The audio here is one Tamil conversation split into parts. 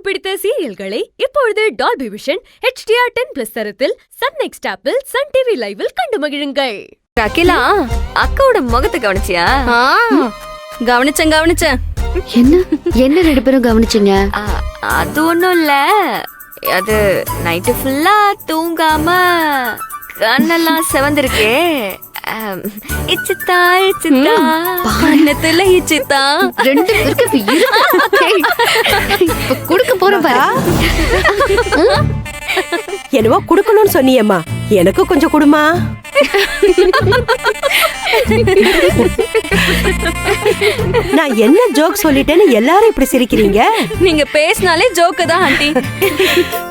பிடித்த சீரியல்களை இப்பொழுது டால்பி விஷன் HDR 10+ தரத்தில் சன் நெக்ஸ்ட் ஆப்பில் சன் டிவி லைவில் கண்டு மகிழுங்கள். அகிலா, அக்காவோட முகத்தை கவனிச்சியா? கவனிச்சேன். என்ன ரெண்டு பேரும் கவனிச்சீங்க? அது ஒண்ணும் இல்ல, அது நைட்டு ஃபுல்லா தூங்காம கண்ணெல்லாம் செவந்திருக்கே. இச்சித்தா கண்ணத்துல இச்சித்தா ரெண்டு பேருக்கு இப்ப குடுக்க போற பாரு. என்னவோ குடுக்கணும்னு சொன்னியம்மா, எனக்கு கொஞ்சம் குடுமா. நான் என்ன ஜோக் சொல்லிட்டேன்னு எல்லாரும் இப்படி சிரிக்கிறீங்க? நீங்க பேசினாலே ஜோக்கு தான் ஆண்டி.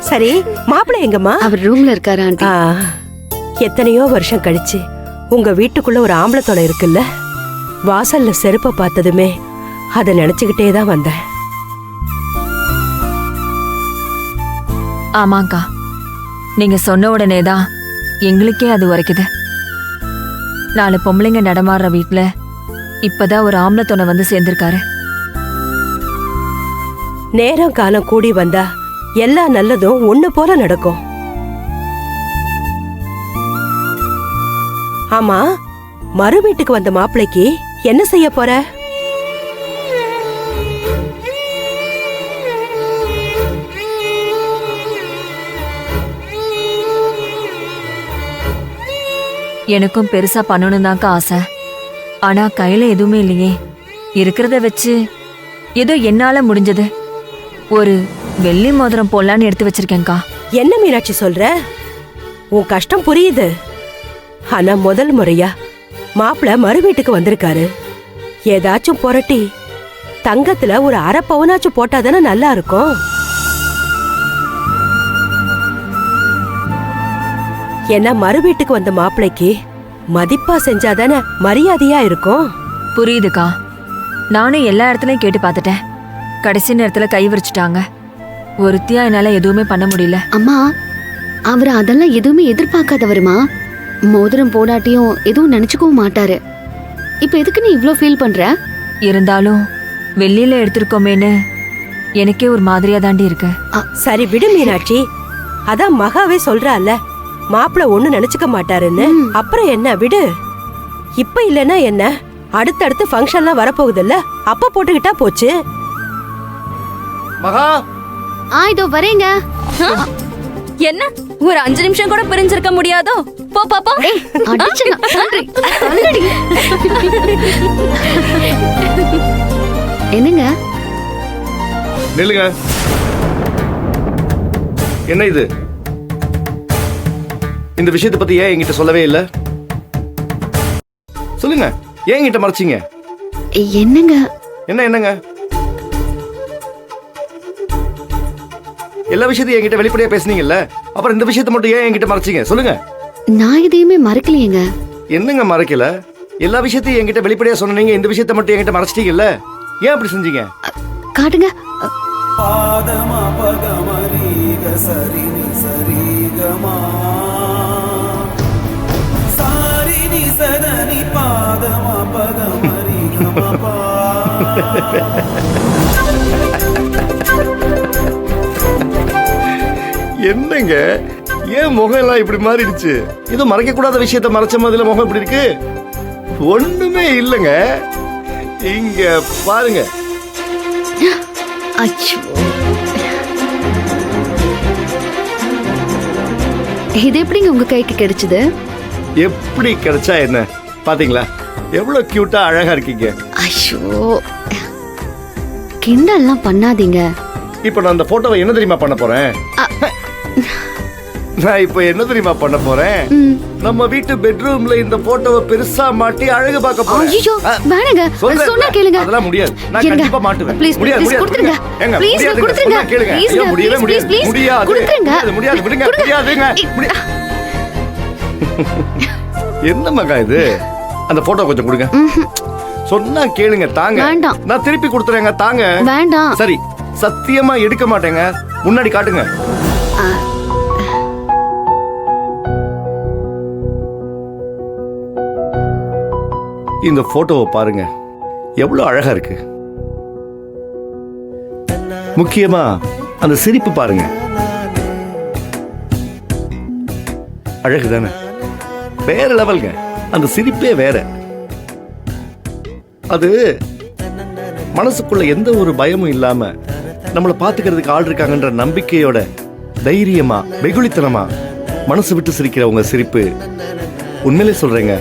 சரி, மாப்பிள்ளை எங்கம்மா? அவர் ரூம்ல இருக்காரு ஆண்டி. எத்தனையோ வருஷம் கழிச்சு உங்க வீட்டுக்குள்ள ஒரு ஆம்பளை தொலை இருக்குல்ல, வாசல்ல செருப்ப பார்த்ததுமே அதை நினைச்சுக்கிட்டே தான் வந்தேன். ஆமாங்கா, நீங்க சொன்ன உடனே தான் எங்களுக்கே அது உரைக்குது. 4 பொம்பளைங்க நடமாடுற வீட்டுல இப்பதான் ஒரு ஆம்பளை துணை வந்து சேர்ந்திருக்காரு. நேரம் காலம் கூடி வந்தா எல்லா நல்லதும் ஒண்ணு போல நடக்கும். ஆமா, மறு வீட்டுக்கு வந்த மாப்பிள்ளைக்கு என்ன செய்ய போற? எனக்கும் பெருசா பண்ணணும் தான்க்கா ஆசை. ஆனா கையில எதுவுமே இல்லையே. இருக்கிறத வச்சு ஏதோ என்னால முடிஞ்சது ஒரு வெள்ளி மோதிரம் போடலான்னு எடுத்து வச்சிருக்கேன்க்கா. என்ன மீனாட்சி சொல்ற? உன் கஷ்டம் புரியுது. ஆனா முதல் முறையா மாப்பிள்ளை மறு வீட்டுக்கு வந்திருக்காரு. ஏதாச்சும் புரட்டி தங்கத்துல ஒரு அரை பவுனாச்சும் போட்டாதானே நல்லா இருக்கும். ஏன்னா மறு வீட்டுக்கு வந்த மாப்பிள்ளைக்கு மதிப்பா செஞ்சாதானே மரியாதையா இருக்கும். புரியுதுக்கா, நானும் எல்லா இடத்துலயும் கேட்டு பார்த்துட்டேன். கடைசி நேரத்துல கை விரிச்சுட்டாங்க. ஒருத்தியா என்னால எதுவுமே பண்ண முடியல. அம்மா, அவர் அதெல்லாம் எதுவுமே எதிர்பார்க்காதவருமா. மோதிரம் போடாட்டியும் எதுவும் நினைச்சுக்கவும் மாட்டாரு. இப்ப எதுக்கு நீ இவ்ளோ ஃபீல் பண்ற? இருந்தாலும் வெள்ளியில எடுத்திருக்கோமேன்னு எனக்கே ஒரு மாதிரியா தாண்டி இருக்கு. சரி விடு மீனாட்சி, அதான் மகாவே சொல்றால மாப்பிள்ள ஒண்ணு நினைச்சுக்க மாட்டாருன்னு. அப்புறம் என்ன, விடு. இப்ப இல்லனா என்ன, அடுத்தடுத்து ஃபங்க்ஷன்லாம் வரப்போகுதுல்ல, அப்ப போட்டுக்கிட்டா போச்சு. மகா, இதோ வரேங்க. என்ன, ஒரு 5 நிமிஷம் கூட பிரிஞ்சிருக்க முடியாதோ? போ பாப்பா. என்னங்க? நில்லுங்க. என்ன இது? இந்த விஷயத்தை பத்தி ஏன் என்கிட்ட சொல்லவே இல்ல? சொல்லுங்க, ஏன் என்கிட்ட மறைச்சீங்க? என்னங்க? என்னங்க எல்லா விஷயத்தையும் என்கிட்ட வெளிப்படையா பேசுனீங்கல்ல, அப்புறம் இந்த விஷயத்தை மட்டும் ஏன் என்கிட்ட மறைச்சீங்க? சொல்லுங்க. நான் எதையுமே மறைக்கலையேங்க. என்னங்க மறைக்கல? எல்லா விஷயத்தையும் என்கிட்ட வெளிப்படையா சொன்னீங்க, இந்த விஷயத்தை மட்டும் என்கிட்ட மறைச்சிட்டீங்கல்ல, ஏன் அப்படி செஞ்சீங்க? காட்டுங்க. பாதமா பகமரீக சரினி சரிகமா சாரினி சரணி பாதமா பகமரீகமா. என்னங்க, ஏன் முகம் எல்லாம் இப்படி மாறிடுச்சு? இது மறைக்க கூடாத விஷயத்த மறைச்ச மாதிரில முகம் இப்படி இருக்கு? ஒண்ணுமே இல்லங்க, இங்க பாருங்க. இது எப்படிங்க உங்க கைக்கு கிடைச்சது? எப்படி கிடைச்சா என்ன, பாத்தீங்களா எவ்வளவு கியூட்டா அழகா இருக்கீங்க. ஐயோ, கிண்டல்லாம் பண்ணாதீங்க. இப்ப நான் அந்த போட்டோவை என்ன தெரியுமா பண்ண போறேன்? நான் இப்ப என்ன தெரியுமா பண்ண போறேன்? நம்ம வீட்டு பெட்ரூம்ல இந்த போட்டோவை பெருசா மாட்டி அழகு பார்க்க போறேன். ஐயோ, வேணாங்க, சொன்னா கேளுங்க. அதெல்லாம் முடியாது, நான் கண்டிப்பா மாட்டுவேன். ப்ளீஸ் கொடுத்துருங்க. ஏங்க, ப்ளீஸ் கொடுத்துருங்க. கேளுங்க. ஐயோ, முடியவே முடியாது. முடியாது, விடுங்க. முடியாதுங்க. என்ன மகா இது? அந்த போட்டோ கொஞ்சம் கொடுங்க. சொன்னா கேளுங்க, தாங்க. வேண்டாம், நான் திருப்பி கொடுத்துறேங்க, தாங்க. வேண்டாம். சரி, சத்தியமா எடுக்க மாட்டேங்க. முன்னாடி காட்டுங்க. இந்த போட்டோவை பாருங்க, எவ்வளவு அழகா இருக்கு. முக்கியமா அந்த சிரிப்பு பாருங்க, அழகு தானே, வேற லெவல்ங்க. அந்த சிரிப்பே வேற. அது மனசுக்குள்ள எந்த ஒரு பயமும் இல்லாம நம்மளை பாத்துக்கிறதுக்கு ஆள் இருக்காங்கன்ற நம்பிக்கையோட தைரியமா வெகுளித்தனமா மனசு விட்டு சிரிக்கிற உங்க சிரிப்பு, உண்மையிலே சொல்றேங்க,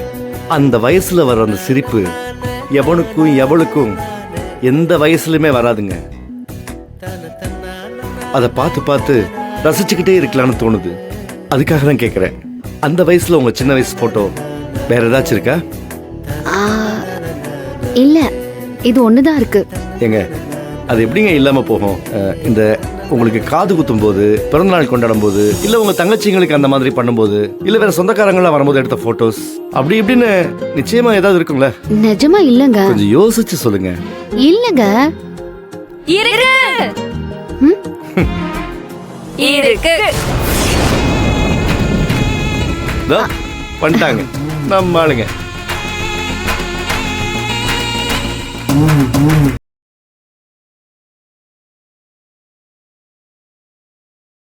அந்த வயசுல வர அந்த சிரிப்பு எவனுக்கும் எவளுக்கும் எந்த வயசுலயுமே வராதுங்க. அதை பார்த்து பார்த்து ரசிச்சுக்கிட்டே இருக்கலாம்னு தோணுது. அதுக்காக தான் கேட்குறேன், அந்த வயசுல உங்க சின்ன வயசு போட்டோ வேற ஏதாச்சும் இருக்கா? ஆ, இல்ல, இது ஒண்ணுதான் இருக்கு. ஏங்க, அது எப்படிங்க இல்லாம போகும்? இந்த உங்களுக்கு காது குத்தும் போது, பிறந்தநாள் கொண்டாடும் போது, இல்ல உங்க தங்கச்சிங்களுக்கு அந்த மாதிரி பண்ணும்போது, இல்ல வேற சொந்தக்காரங்களாம் வரும்போது எடுத்த போட்டோஸ், அப்படி இப்படின்னு நிச்சயமா ஏதாவது இருக்கும்ல? நிஜமா இல்லங்க. கொஞ்சம் யோசிச்சு சொல்லுங்க. இல்லங்க. இருக்கு இருக்கு. இதோ பண்ணிட்டாங்க நம்ம ஆளுங்க.